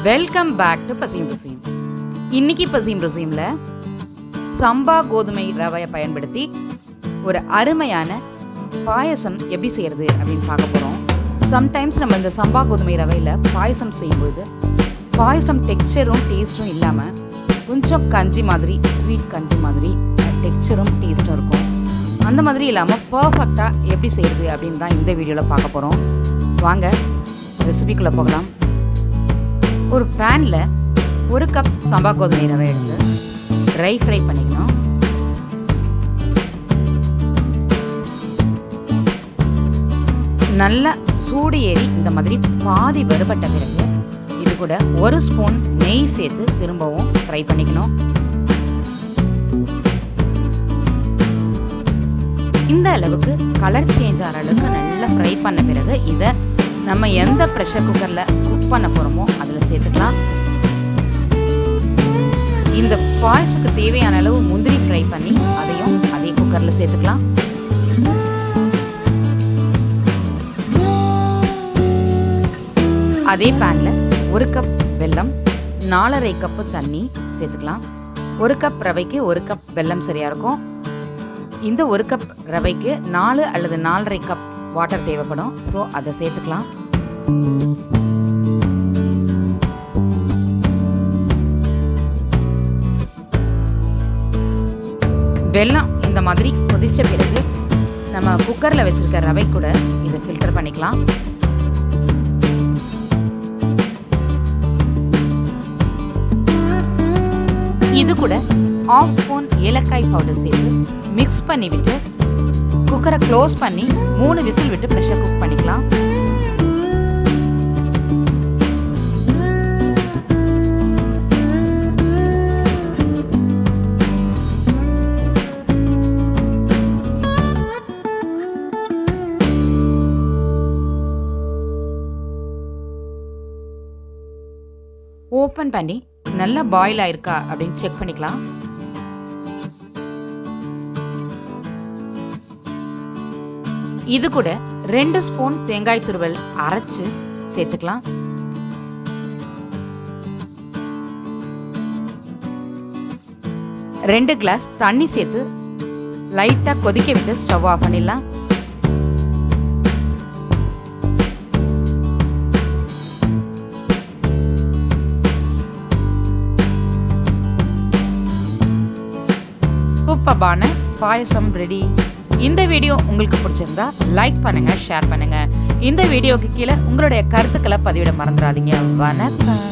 Welcome back to பசியும் ருசியும். இன்னைக்கு பசியும் ருசியும்ல சம்பா கோதுமை ரவையை பயன்படுத்தி ஒரு அருமையான பாயசம் எப்படி செய்யறது அப்படின்னு பார்க்க போகிறோம். சம்டைம்ஸ் நம்ம இந்த சம்பா கோதுமை ரவையில் பாயசம் செய்யும்பொழுது பாயசம் டெக்ஸ்சரும் டேஸ்ட்டும் இல்லாமல் கொஞ்சம் கஞ்சி மாதிரி, ஸ்வீட் கஞ்சி மாதிரி டெக்ஸ்சரும் டேஸ்ட்டும் இருக்கும். அந்த மாதிரி இல்லாமல் பர்ஃபெக்டாக எப்படி செய்யறது அப்படின்னு தான் இந்த வீடியோவில் பார்க்க போகிறோம். வாங்க ரெசிபிக்குள்ளே போகலாம். ஒரு பேனில் 1 கப் சம்பா கோதுமை ரவை எடுத்து ட்ரை ஃப்ரை பண்ணிக்கணும். நல்லா சூடு ஏறி இந்த மாதிரி பாதி வறுபட்ட பிறகு இது கூட 1 ஸ்பூன் நெய் சேர்த்து திரும்பவும் ஃப்ரை பண்ணிக்கணும். இந்த அளவுக்கு கலர் சேஞ்ச் ஆகிற அளவுக்கு நல்லா ஃப்ரை பண்ண பிறகு இதை நம்ம எந்த ப்ரெஷர் குக்கரில் குக் பண்ண போகிறோமோ அதில் சேர்த்துக்கலாம். இந்த பாயசத்துக்கு தேவையான அளவு முந்திரி ஃப்ரை பண்ணி அதையும் அதே குக்கரில் சேர்த்துக்கலாம். அதே பேனில் 1 கப் வெல்லம், 4½ கப்பு தண்ணி சேர்த்துக்கலாம். 1 கப் ரவைக்கு 1 கப் வெல்லம் சரியாக இருக்கும். இந்த 1 கப் ரவைக்கு 4 அல்லது 4½ கப் வாட்டர் தேவைப்படும். ஸோ அதை சேர்த்துக்கலாம். வெல்லம் இந்த மாதிரி கொதிச்ச பிறகு நம்ம குக்கரில் வச்சிருக்க ரவை கூட இதை ஃபில்டர் பண்ணிக்கலாம். இது கூட 1/2 ஸ்பூன் ஏலக்காய் பவுடர் சேர்த்து மிக்ஸ் பண்ணி விட்டு குக்கரை க்ளோஸ் பண்ணி 3 விசில் விட்டு ப்ரெஷர் குக் பண்ணிக்கலாம். ஓப்பன் பண்ணி நல்லா பாயில் ஆயிருக்கா அப்படின்னு செக் பண்ணிக்கலாம். இது கூட 2 ஸ்பூன் தேங்காய் துருவல் அரைச்சு சேர்த்துக்கலாம். ரெண்டு கிளாஸ் தண்ணி சேர்த்து லைட்டா கொதிக்க விட்டு ஸ்டவ் ஆஃப் பண்ணிடலாம். சூப்பர்பான பாயசம் ரெடி. இந்த வீடியோ உங்களுக்கு பிடிச்சிருந்தா லைக் பண்ணுங்க, ஷேர் பண்ணுங்க. இந்த வீடியோக்கு கீழே உங்களுடைய கருத்துக்களை பதிவிட மறந்துடாதீங்க. வணக்கம்.